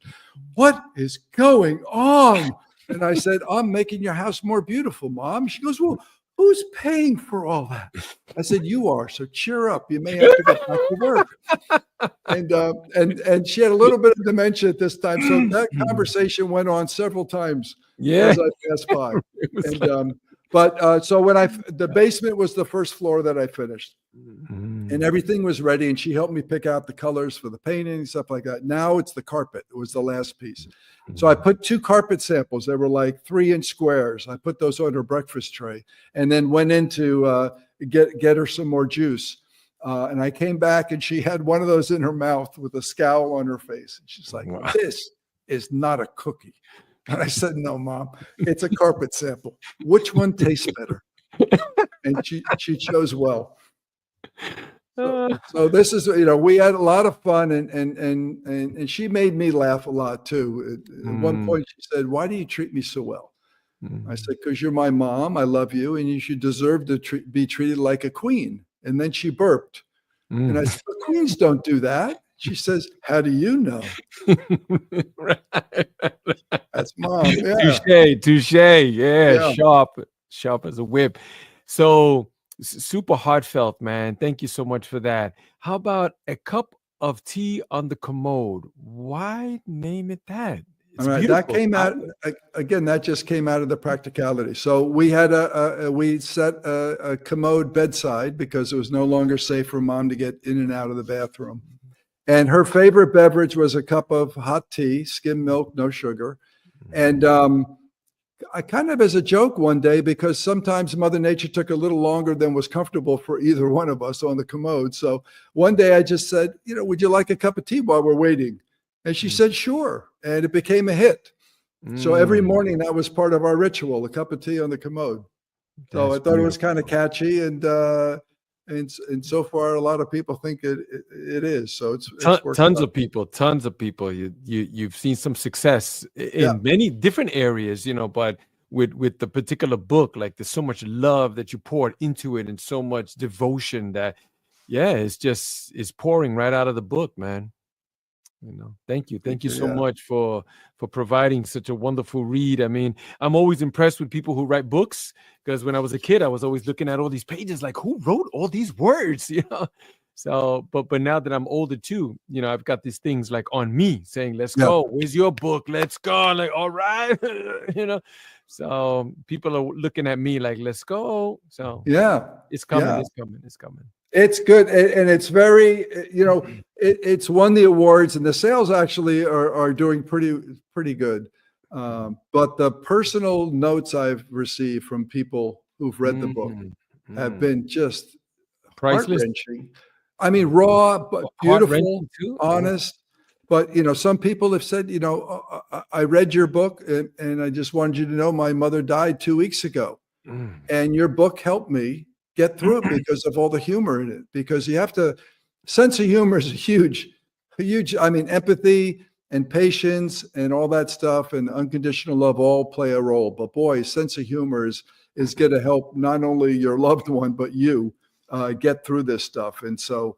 What is going on? And I said, "I'm making your house more beautiful, Mom." She goes, "Well, who's paying for all that?" I said, "You are, so cheer up. You may have to get back to work." And she had a little bit of dementia at this time. So that conversation went on several times as I passed by. So when the basement was the first floor that I finished, and everything was ready, and she helped me pick out the colors for the painting and stuff like that. Now it's the carpet. It was the last piece. So I put 2 carpet samples. They were like 3-inch squares. I put those on her breakfast tray, and then went in to get her some more juice. And I came back, and she had one of those in her mouth with a scowl on her face. And she's like, "Wow. This is not a cookie." And I said, "No, Mom, it's a carpet sample. Which one tastes better?" And she chose well. So this is, we had a lot of fun, and she made me laugh a lot too. At one point she said, "Why do you treat me so well?" I said, "Because you're my mom. I love you, and you should deserve to be treated like a queen." And then she burped. And I said, "But queens don't do that." She says, "How do you know?" That's mom. Yeah. Touche. Yeah. Sharp as a whip. So super heartfelt, man. Thank you so much for that. How about a cup of tea on the commode? Why name it that? All right, that came out again. That just came out of the practicality. So we had we set a commode bedside because it was no longer safe for mom to get in and out of the bathroom. And her favorite beverage was a cup of hot tea, skim milk, no sugar. And I kind of, as a joke one day, because sometimes Mother Nature took a little longer than was comfortable for either one of us on the commode. So one day I just said, "Would you like a cup of tea while we're waiting?" And she said, "Sure." And it became a hit. So every morning that was part of our ritual, a cup of tea on the commode. So I thought it was kind of catchy, and so far a lot of people think it is. So it's tons of people. You've seen some success in many different areas, but with the particular book. Like there's so much love that you poured into it and so much devotion that, yeah, it's pouring right out of the book, man. Thank you so Yeah. much for providing such a wonderful read. I mean, I'm always impressed with people who write books, because when I was a kid, I was always looking at all these pages like, who wrote all these words? So, but now that I'm older too, I've got these things like on me saying, let's Yeah. go, where's your book, let's go, like, all right. So people are looking at me like, let's go. So Yeah. it's coming, Yeah. it's coming. It's good. And it's very, it's won the awards, and the sales actually are doing pretty good. But the personal notes I've received from people who've read the book have been just Priceless. heart-wrenching. I mean, raw, but beautiful, Heart-wrenching too. honest. But, some people have said, I read your book and I just wanted you to know my mother died 2 weeks ago. And your book helped me get through it because of all the humor in it. Because you have to, sense of humor is huge, I mean, empathy and patience and all that stuff and unconditional love all play a role. But boy, sense of humor is going to help not only your loved one, but you get through this stuff. And so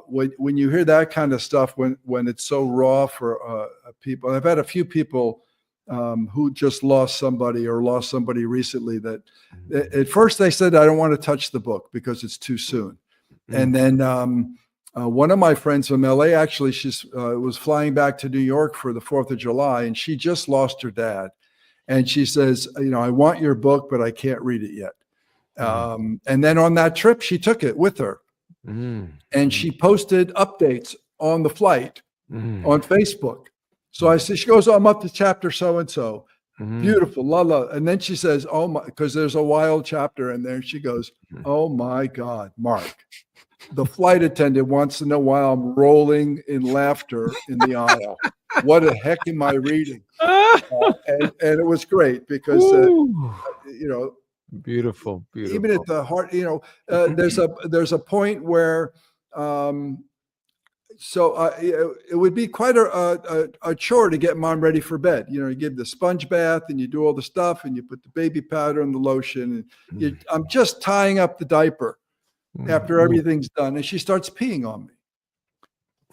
when you hear that kind of stuff, when it's so raw for people, I've had a few people who just lost somebody recently that at first they said, I don't want to touch the book because it's too soon. And then one of my friends from LA, actually, she's was flying back to New York for the 4th of July, and she just lost her dad. And she says, I want your book, but I can't read it yet. And then on that trip, she took it with her. And she posted updates on the flight on Facebook. So I said, she goes, I'm up to chapter so-and-so. Beautiful, la la. And then she says, oh my, because there's a wild chapter in there. She goes, oh my God, Mark, the flight attendant wants to know why I'm rolling in laughter in the aisle. What the heck am I reading? And it was great because, beautiful. Even at the heart, there's a point where, it would be quite a chore to get mom ready for bed. You give the sponge bath and you do all the stuff and you put the baby powder and the lotion. And I'm just tying up the diaper after everything's done. And she starts peeing on me.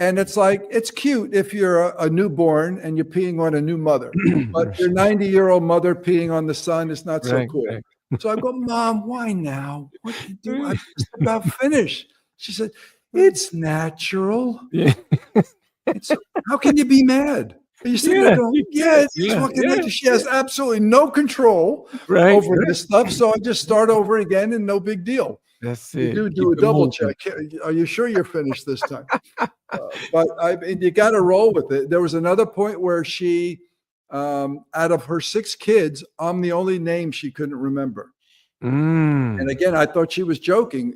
And it's like, it's cute if you're a newborn and you're peeing on a new mother, but your 90-year-old mother peeing on the son is not so cool. Right. So I go, Mom, why now? What do you do? I'm just about finished. She said, it's natural. Yeah. How can you be mad? And you sit there going, it's fucking natural. She has absolutely no control over this stuff. So I just start over again and no big deal. That's it. You do a double check. Are you sure you're finished this time? But you got to roll with it. There was another point where she, out of her 6 kids, I'm the only name she couldn't remember. And again, I thought she was joking.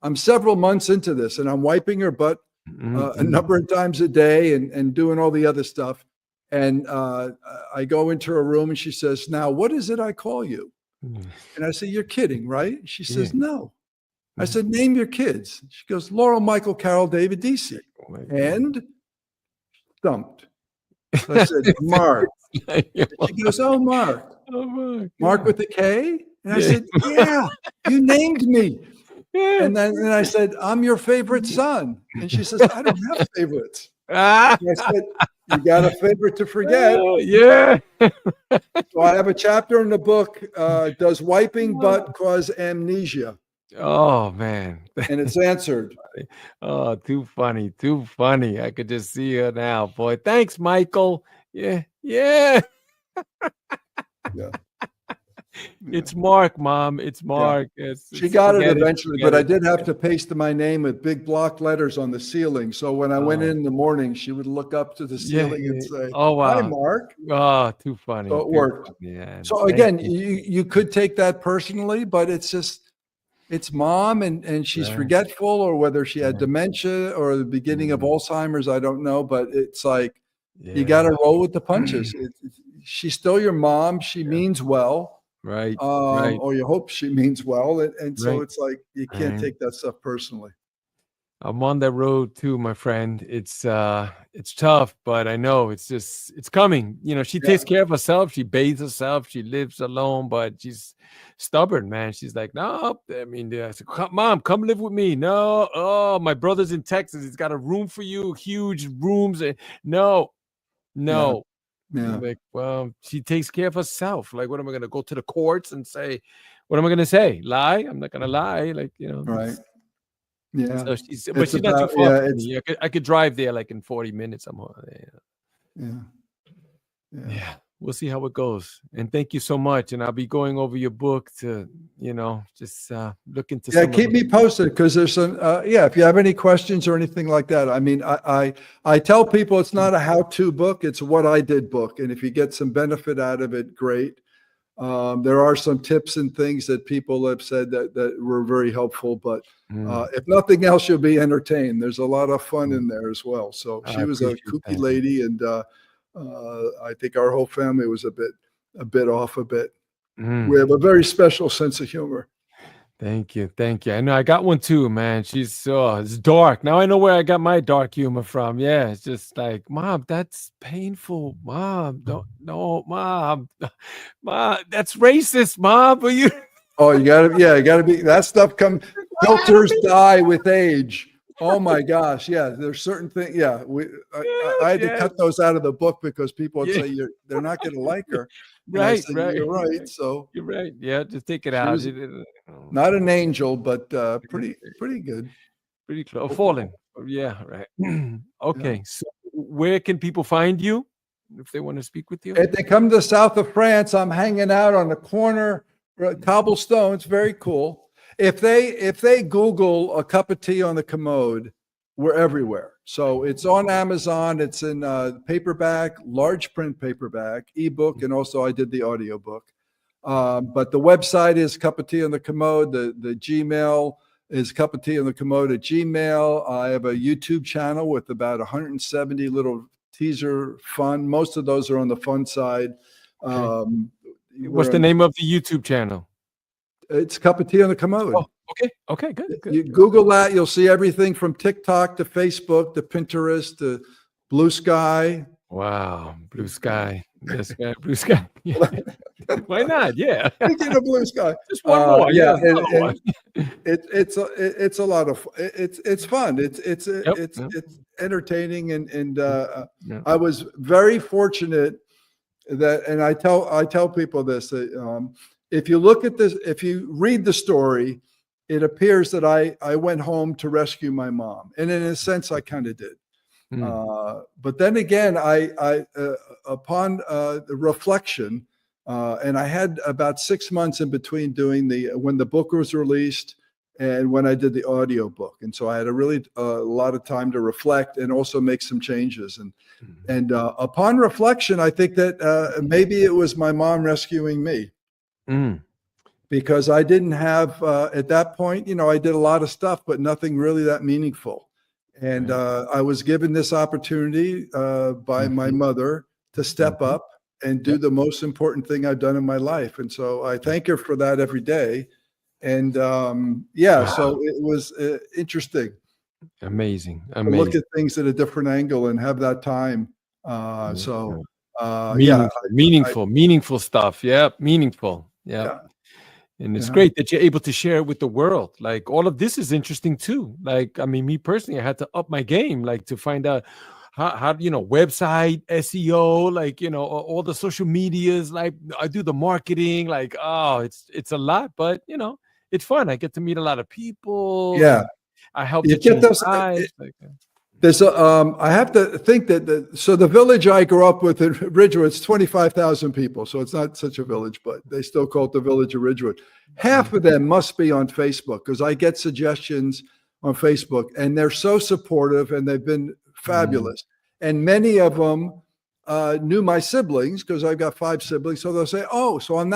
I'm several months into this, and I'm wiping her butt a number of times a day and doing all the other stuff. And I go into her room and she says, now, what is it I call you? And I say, you're kidding, right? She says, no. I said, name your kids. She goes, Laurel, Michael, Carol, David, DC. And stumped. So I said, Mark. And she goes, oh, Mark. Mark with a K? And I said, yeah, you named me. And then I said, I'm your favorite son. And she says, I don't have favorites. And I said, you got a favorite to forget. Yeah. So I have a chapter in the book, does wiping butt cause amnesia? Oh, man. And it's answered. Oh, too funny. I could just see her now, boy. Thanks, Michael. Yeah. It's Mark, Mom. It's Mark. Yeah. She got it eventually, but I did have to paste my name with big block letters on the ceiling. So when I went in the morning, she would look up to the ceiling and say, oh, wow. Hi, Mark. Oh, too funny. So it worked. Yeah. So again, you could take that personally, but it's just, it's mom and she's forgetful, or whether she had dementia or the beginning of Alzheimer's, I don't know, but it's like, you got to roll with the punches. She's still your mom. She means well. Right. Or you hope she means well. And so it's like, you can't take that stuff personally. I'm on that road too, my friend. It's tough, but I know it's coming. She Yeah, takes care of herself, she bathes herself, she lives alone, but she's stubborn, man. She's like, no, I mean, I said, Mom, come live with me. No, oh, my brother's in Texas. He's got a room for you, huge rooms. No, yeah, no. yeah. Like, well, she takes care of herself. Like, what am I gonna go to the courts and say? What am I gonna say? Lie? I'm not gonna lie. Like, Right. Yeah. so but she's not too far Yeah, from me. I could drive there like in 40 minutes. yeah, yeah. Yeah, we'll see how it goes. And thank you so much. And I'll be going over your book to, just look into Yeah, some of keep them. me posted because there's some, yeah, if you have any questions or anything like that. I mean, I tell people it's not a how-to book, it's a what I did book. And if you get some benefit out of it, great. There are some tips and things that people have said that were very helpful, but Mm, if nothing else, you'll be entertained. There's a lot of fun mm. in there as well. So I she was a appreciate kooky that. lady, and I think our whole family was a bit off a bit. We Mm. have a very special sense of humor. Thank you. Thank you. I know I got one too, man. It's dark. Now I know where I got my dark humor from. Yeah. It's just like, Mom, that's painful. Mom, don't, no, Mom, Mom, that's racist, Mom. But you, Oh, you gotta be, that stuff filters die with age. Oh my gosh. Yeah. There's certain things. Yeah. I had to yes, cut those out of the book because people would yeah, say they're not going to like her. And I right, said, right. you're right. So You're right. Yeah, just take it she out. was not an angel, but pretty good. Pretty close. Fallen. Yeah, right. Yeah. Okay. So where can people find you if they want to speak with you? If they come to the south of France, I'm hanging out on the corner, cobblestone. It's very cool. If they Google a cup of tea on the commode, we're everywhere. So it's on Amazon. It's in paperback, large print paperback, ebook, and also I did the audiobook. But the website is Cup of Tea on the Commode. The Gmail is Cup of Tea on the Commode at Gmail. I have a YouTube channel with about 170 little teaser fun. Most of those are on the fun side. Okay. What's We're the on, name of the YouTube channel? it's Cup of Tea on the Commode. Oh, okay. Okay, good, You good. Google that, you'll see everything from TikTok to Facebook to Pinterest to Blue Sky. Wow. Blue sky. Yes, blue sky. Yeah. Why not? Yeah. Speaking of Blue Sky, Just one more. yeah, Yeah, another one. it's a lot of it's fun. Yep. Yep. It's entertaining, and Yeah. I was very fortunate that, and I tell people this, that if you look at this, if you read the story, it appears that I went home to rescue my mom, and in a sense, I kind of did. Mm. But then again, I upon the reflection, and I had about 6 months in between doing when the book was released and when I did the audio book, and so I had a lot of time to reflect and also make some changes. And upon reflection, I think that maybe it was my mom rescuing me, Mm. because I didn't have at that point, I did a lot of stuff, but nothing really that meaningful. And Right. I was given this opportunity by my Mhm. mother to step Mhm. up and do Yep. the most important thing I've done in my life. And so I thank her for that every day. And yeah, Wow. so it was interesting Amazing. to look Amazing. at things at a different angle and have that time. Yeah. So yeah, Meaningful stuff. Yep. Meaningful. Yep. yeah, And it's yeah, great that you're able to share it with the world. Like all of this is interesting too. Like, I mean, me personally, I had to up my game, like to find out how website SEO, like, all the social medias, like I do the marketing, like, oh, it's a lot, but it's fun. I get to meet a lot of people yeah. and I help You to get change those. lives. Like, I have to think so the village I grew up with in Ridgewood, it's 25,000 people. So it's not such a village, but they still call it the village of Ridgewood. Half of them must be on Facebook because I get suggestions on Facebook and they're so supportive and they've been mm, fabulous. And many of them knew my siblings because I've got 5 siblings. So they'll say, oh, so I'm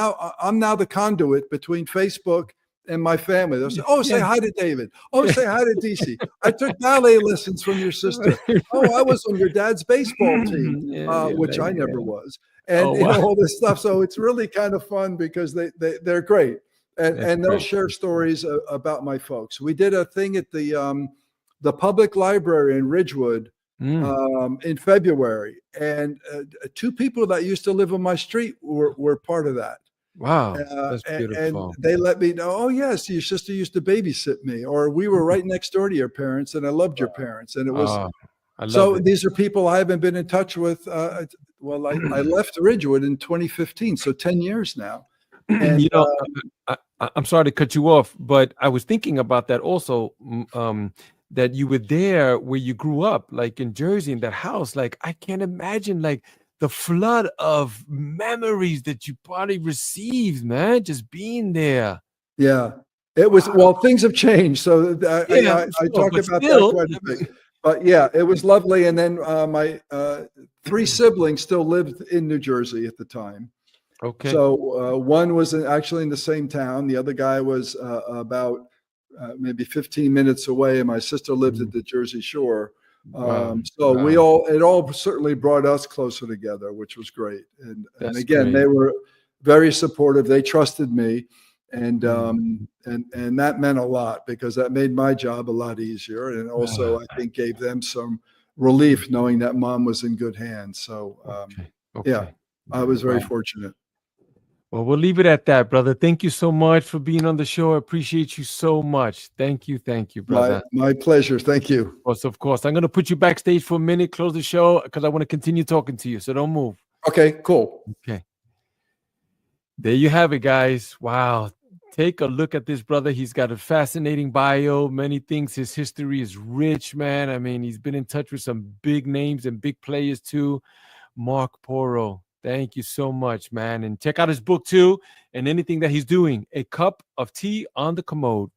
now the conduit between Facebook and my family. They'll say, oh, say yeah. hi to David. Oh, say hi to DC. I took ballet lessons from your sister. Oh, I Right. was on your dad's baseball team, Yeah, yeah, which like, I never yeah. was. And Oh, wow. all this stuff. So it's really kind of fun because they're great. That's And they'll great. share stories about my folks. We did a thing at the the public library in Ridgewood in February, and two people that used to live on my street were part of that. Wow, that's And beautiful. they let me know, oh, yes, your sister used to babysit me, or we were right next door to your parents, and I loved your parents. And it was, I love so it. these are people I haven't been in touch with. Well, I left Ridgewood in 2015, so 10 years now. And, You know, I'm sorry to cut you off, but I was thinking about that also, that you were there where you grew up, like in Jersey, in that house. Like, I can't imagine, like, the flood of memories that you probably received, man, just being there. yeah, it was, well, things have changed. So Yeah, I sure, talk but about that still, quite I a bit. mean, But yeah, it was lovely. And then my three siblings still lived in New Jersey at the time. okay. So one was actually in the same town. The other guy was about maybe 15 minutes away, and my sister lived at the Jersey Shore. Wow. So Wow. it all certainly brought us closer together, which was great. And That's again, great. they were very supportive. They trusted me, and Mm. and that meant a lot because that made my job a lot easier, and also I think gave them some relief knowing that mom was in good hands. So Okay. yeah, Okay. I was very Wow. fortunate. Well, we'll leave it at that, brother. Thank you so much for being on the show. I appreciate you so much. Thank you, brother. My pleasure. Thank you. Of course. I'm going to put you backstage for a minute, close the show, because I want to continue talking to you. So don't move. Okay, cool. Okay. There you have it, guys. Wow. Take a look at this brother. He's got a fascinating bio, many things. His history is rich, man. I mean, he's been in touch with some big names and big players too. Mark Porro, thank you so much, man. And check out his book too and anything that he's doing. A Cup of Tea on the Commode.